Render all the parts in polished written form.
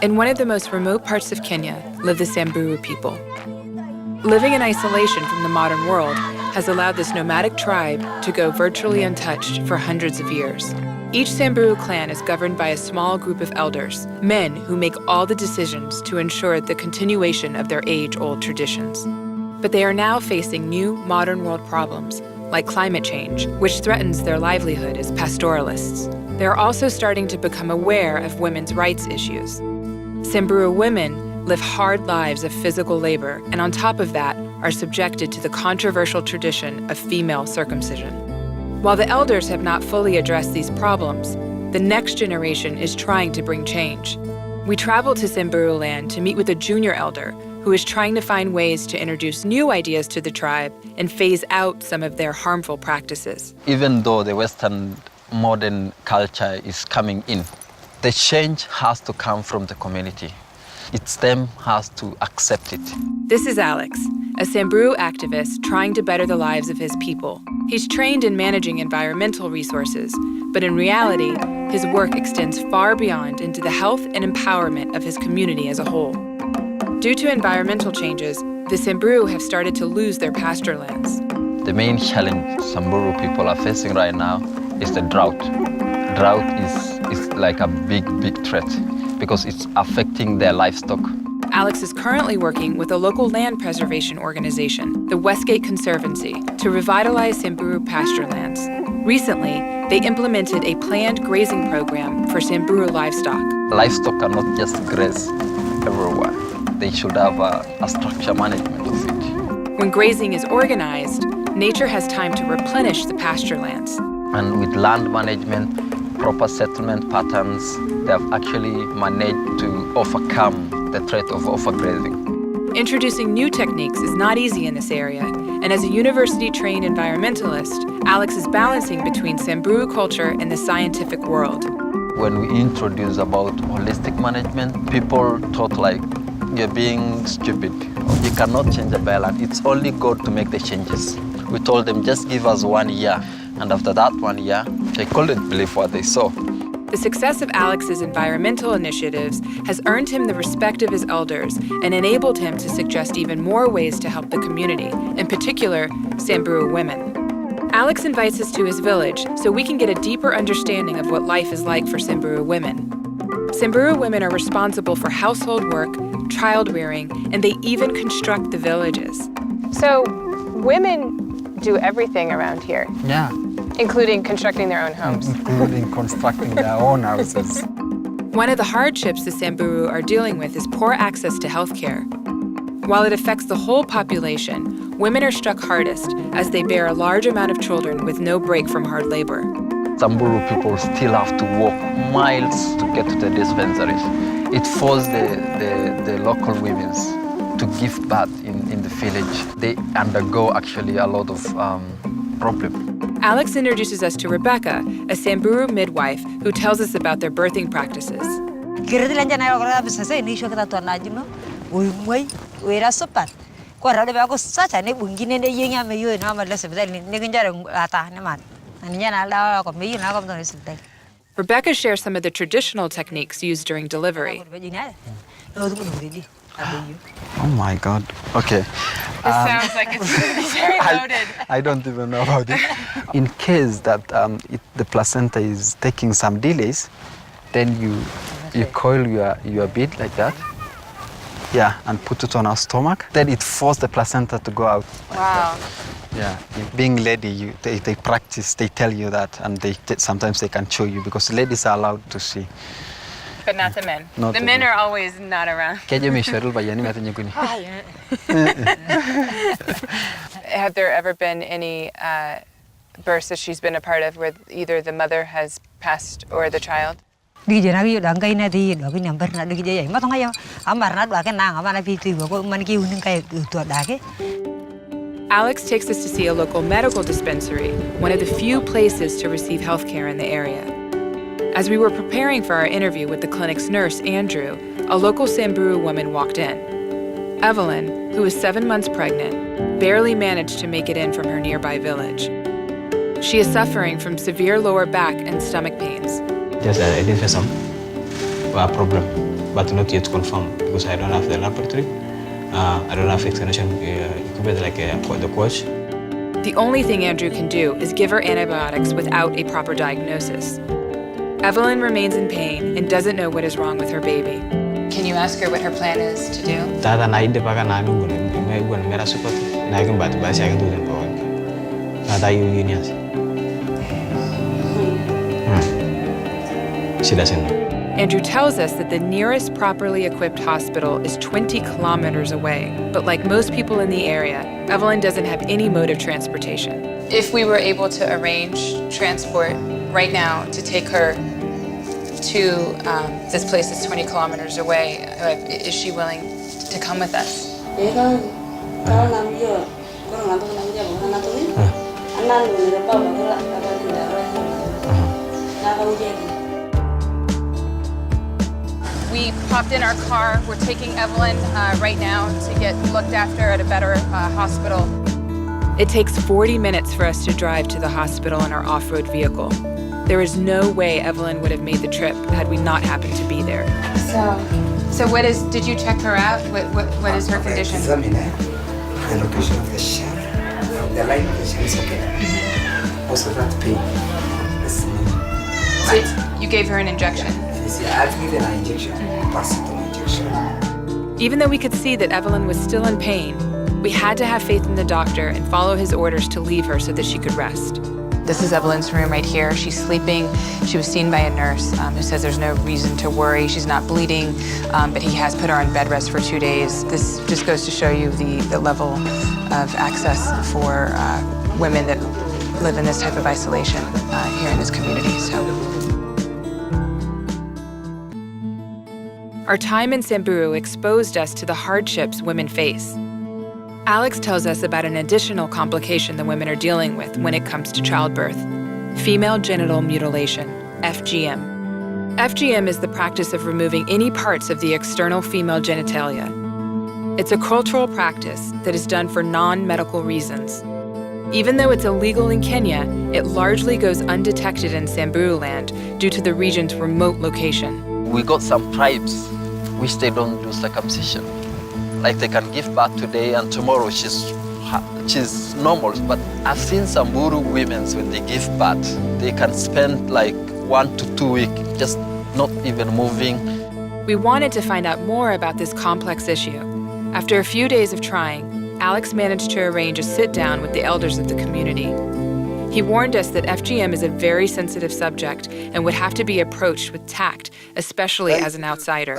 In one of the most remote parts of Kenya live the Samburu people. Living in isolation from the modern world has allowed this nomadic tribe to go virtually untouched for hundreds of years. Each Samburu clan is governed by a small group of elders, men who make all the decisions to ensure the continuation of their age-old traditions. But they are now facing new modern world problems, like climate change, which threatens their livelihood as pastoralists. They are also starting to become aware of women's rights issues. Samburu women live hard lives of physical labor, and on top of that, are subjected to the controversial tradition of female circumcision. While the elders have not fully addressed these problems, the next generation is trying to bring change. We traveled to Samburu land to meet with a junior elder who is trying to find ways to introduce new ideas to the tribe and phase out some of their harmful practices. Even though the Western modern culture is coming in, the change has to come from the community. Its stem has to accept it. This is Alex, a Samburu activist trying to better the lives of his people. He's trained in managing environmental resources, but in reality, his work extends far beyond into the health and empowerment of his community as a whole. Due to environmental changes, the Samburu have started to lose their pasture lands. The main challenge Samburu people are facing right now is the drought. Drought is like a big threat because it's affecting their livestock. Alex is currently working with a local land preservation organization, the Westgate Conservancy, to revitalize Samburu pasture lands. Recently, they implemented a planned grazing program for Samburu livestock. Livestock cannot just graze everywhere. They should have a structure management of it. When grazing is organized, nature has time to replenish the pasture lands. And with land management, proper settlement patterns, they have actually managed to overcome the threat of overgrazing. Introducing new techniques is not easy in this area, and as a university-trained environmentalist, Alex is balancing between Samburu culture and the scientific world. When we introduce about holistic management, people thought like, you're being stupid. You cannot change the balance. It's only God to make the changes. We told them, just give us 1 year. And after that 1 year, they couldn't believe what they saw. The success of Alex's environmental initiatives has earned him the respect of his elders and enabled him to suggest even more ways to help the community, in particular, Samburu women. Alex invites us to his village so we can get a deeper understanding of what life is like for Samburu women. Samburu women are responsible for household work, child rearing, and they even construct the villages. So women do everything around here. Yeah. Including constructing their own homes. Including constructing their own houses. One of the hardships the Samburu are dealing with is poor access to health care. While it affects the whole population, women are struck hardest as they bear a large amount of children with no break from hard labor. Samburu people still have to walk miles to get to the dispensaries. It forces the local women to give birth in the village. They undergo actually a lot of problems. Alex introduces us to Rebecca, a Samburu midwife who tells us about their birthing practices. Rebecca shares some of the traditional techniques used during delivery. Oh my God. Okay. This sounds like it's very loaded. I don't even know about it. In case that the placenta is taking some delays, then you coil your bead like that. Yeah, and put it on our stomach. Then it forces the placenta to go out. Wow. Yeah, being lady, they practice, they tell you that, and sometimes they can show you because ladies are allowed to see. But not the men. Not the men are always not around. Have there ever been any births that she's been a part of where either the mother has passed or the child? Alex takes us to see a local medical dispensary, one of the few places to receive health care in the area. As we were preparing for our interview with the clinic's nurse, Andrew, a local Samburu woman walked in. Evelyn, who is 7 months pregnant, barely managed to make it in from her nearby village. She is suffering from severe lower back and stomach pains. Just identify some problem but not yet confirmed because I don't have the laboratory. I don't have examination equipment like the coach. The only thing Andrew can do is give her antibiotics without a proper diagnosis. Evelyn remains in pain and doesn't know what is wrong with her baby. Can you ask her what her plan is to do? Tata na ide baka na nungu may buwan mera support na ikin bat ba siya kan tulen bawal. Tata yu genius. She doesn't know. Andrew tells us that the nearest properly equipped hospital is 20 kilometers away. But like most people in the area, Evelyn doesn't have any mode of transportation. If we were able to arrange transport right now to take her to this place that's 20 kilometers away, is she willing to come with us? We popped in our car. We're taking Evelyn right now to get looked after at a better hospital. It takes 40 minutes for us to drive to the hospital in our off-road vehicle. There is no way Evelyn would have made the trip had we not happened to be there. So did you check her out? What is her condition? Examine the location of the shell. The line of the shell is okay. Also that pain. So you gave her an injection? I've given an injection, paracetamol injection. Even though we could see that Evelyn was still in pain, we had to have faith in the doctor and follow his orders to leave her so that she could rest. This is Evelyn's room right here. She's sleeping. She was seen by a nurse who says there's no reason to worry. She's not bleeding, but he has put her on bed rest for 2 days. This just goes to show you the level of access for women that live in this type of isolation here in this community. Our time in Samburu exposed us to the hardships women face. Alex tells us about an additional complication the women are dealing with when it comes to childbirth: female genital mutilation, FGM. FGM is the practice of removing any parts of the external female genitalia. It's a cultural practice that is done for non-medical reasons. Even though it's illegal in Kenya, it largely goes undetected in Samburu land due to the region's remote location. We got some tribes which they don't do circumcision. Like they can give birth today and tomorrow she's normal. But I've seen Samburu women when they give birth, they can spend like 1 to 2 weeks just not even moving. We wanted to find out more about this complex issue. After a few days of trying, Alex managed to arrange a sit-down with the elders of the community. He warned us that FGM is a very sensitive subject and would have to be approached with tact, especially as an outsider.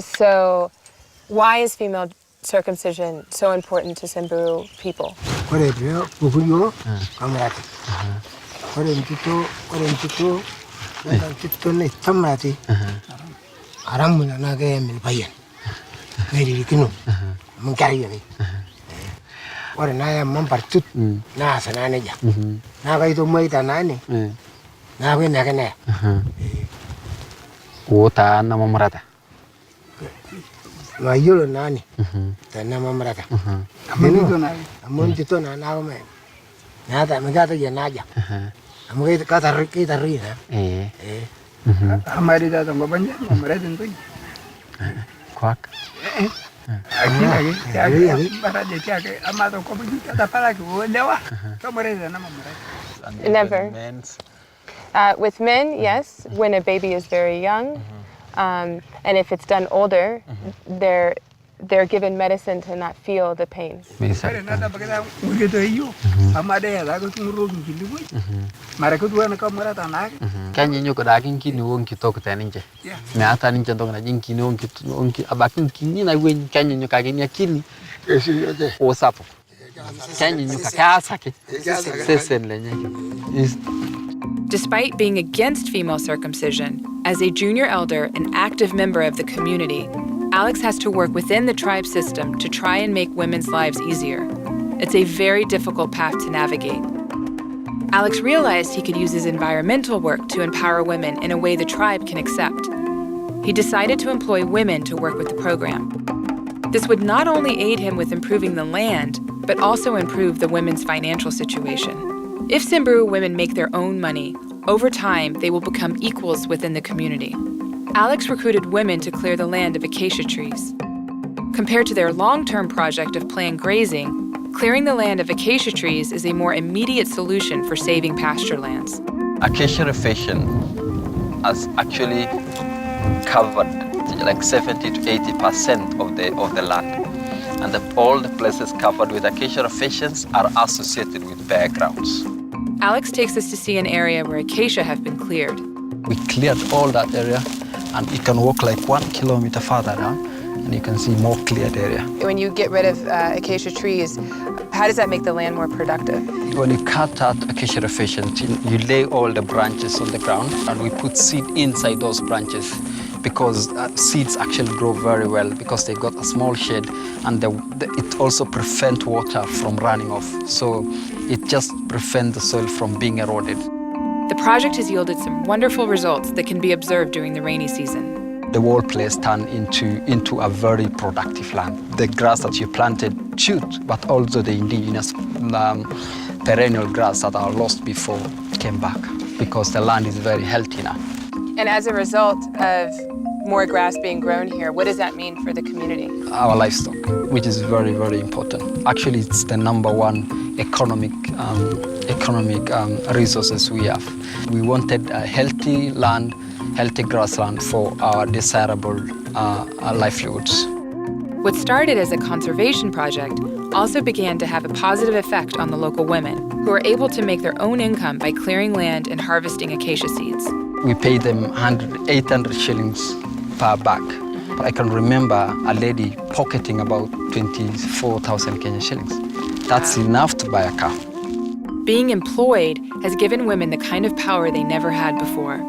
So, why is female circumcision so important to Samburu people? Ngiri kinu mungkari ni ore na ya mampartut na sanane ja na ga ito mai tanani na ga na kana Wota na mamrata. ma yolo nani ta na mamrata amon tito na na ga me na ta me ga ta ya na ja am ga ka ta ri na amari da to banja mamrata nto Quack. Never. With men, yes, when a baby is very young, and if it's done older, they're given medicine to not feel the pain. Kanya nyoko dakin kini wong kitok taninje. Me ata ninje ndong na jinkini wong ki abakin kini na wen kanya nyoka gini akini. O sapo. Kanya nyoka kasa ke. Sesen lenye. Despite being against female circumcision, as a junior elder and active member of the community, Alex has to work within the tribe system to try and make women's lives easier. It's a very difficult path to navigate. Alex realized he could use his environmental work to empower women in a way the tribe can accept. He decided to employ women to work with the program. This would not only aid him with improving the land, but also improve the women's financial situation. If Samburu women make their own money, over time they will become equals within the community. Alex recruited women to clear the land of acacia trees. Compared to their long-term project of planned grazing, clearing the land of acacia trees is a more immediate solution for saving pasture lands. Acacia reforestation has actually covered like 70 to 80% of the land. And all the places covered with acacia reforestations are associated with bare grounds. Alex takes us to see an area where acacia have been cleared. We cleared all that area, and you can walk like 1 kilometer further down, and you can see more cleared area. When you get rid of acacia trees, how does that make the land more productive? When you cut out acacia reforestation, you lay all the branches on the ground, and we put seed inside those branches, because seeds actually grow very well because they got a small shade, and it also prevents water from running off. So it just prevents the soil from being eroded. The project has yielded some wonderful results that can be observed during the rainy season. The whole place turned into a very productive land. The grass that you planted shoot, but also the indigenous perennial grass that are lost before came back, because the land is very healthy now. And as a result of more grass being grown here, what does that mean for the community? Our livestock, which is very, very important. Actually, it's the #1 economic resources we have. We wanted a healthy land, healthy grassland for our desirable livelihoods. What started as a conservation project also began to have a positive effect on the local women, who are able to make their own income by clearing land and harvesting acacia seeds. We pay them 800 shillings per bag. I can remember a lady pocketing about 24,000 Kenyan shillings. That's enough to buy a car. Being employed has given women the kind of power they never had before.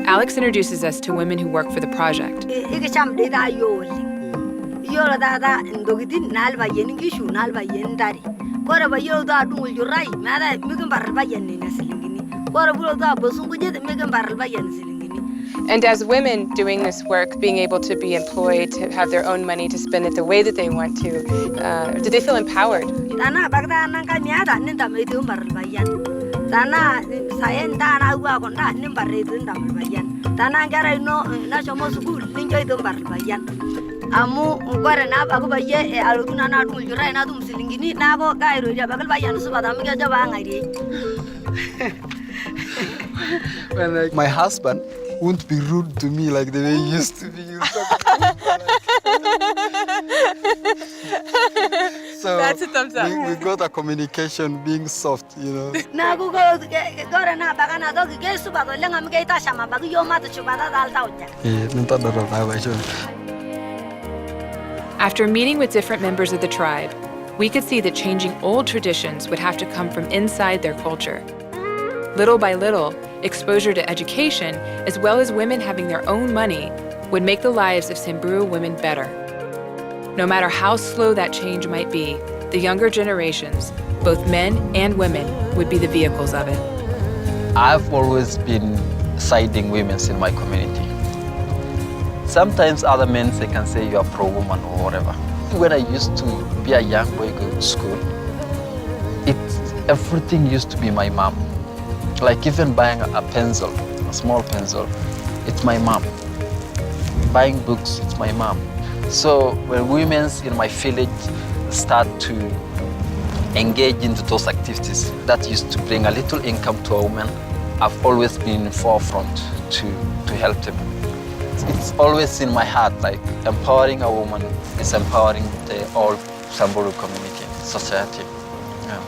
Alex introduces us to women who work for the project. And as women doing this work, being able to be employed, to have their own money, to spend it the way that they want to, do they feel empowered? My husband won't be rude to me like the way he used to be. So that's a thumbs up. We got a communication being soft, you know. After meeting with different members of the tribe, we could see that changing old traditions would have to come from inside their culture. Little by little, exposure to education, as well as women having their own money, would make the lives of Samburu women better. No matter how slow that change might be, the younger generations, both men and women, would be the vehicles of it. I've always been siding women in my community. Sometimes other men, they can say you are pro-woman or whatever. When I used to be a young boy going to school, everything used to be my mom. Like even buying a pencil, a small pencil, it's my mom. Buying books, it's my mom. So when women in my village start to engage into those activities that used to bring a little income to a woman, I've always been in the forefront to help them. It's always in my heart, like empowering a woman is empowering the whole Samburu community, society. Yeah.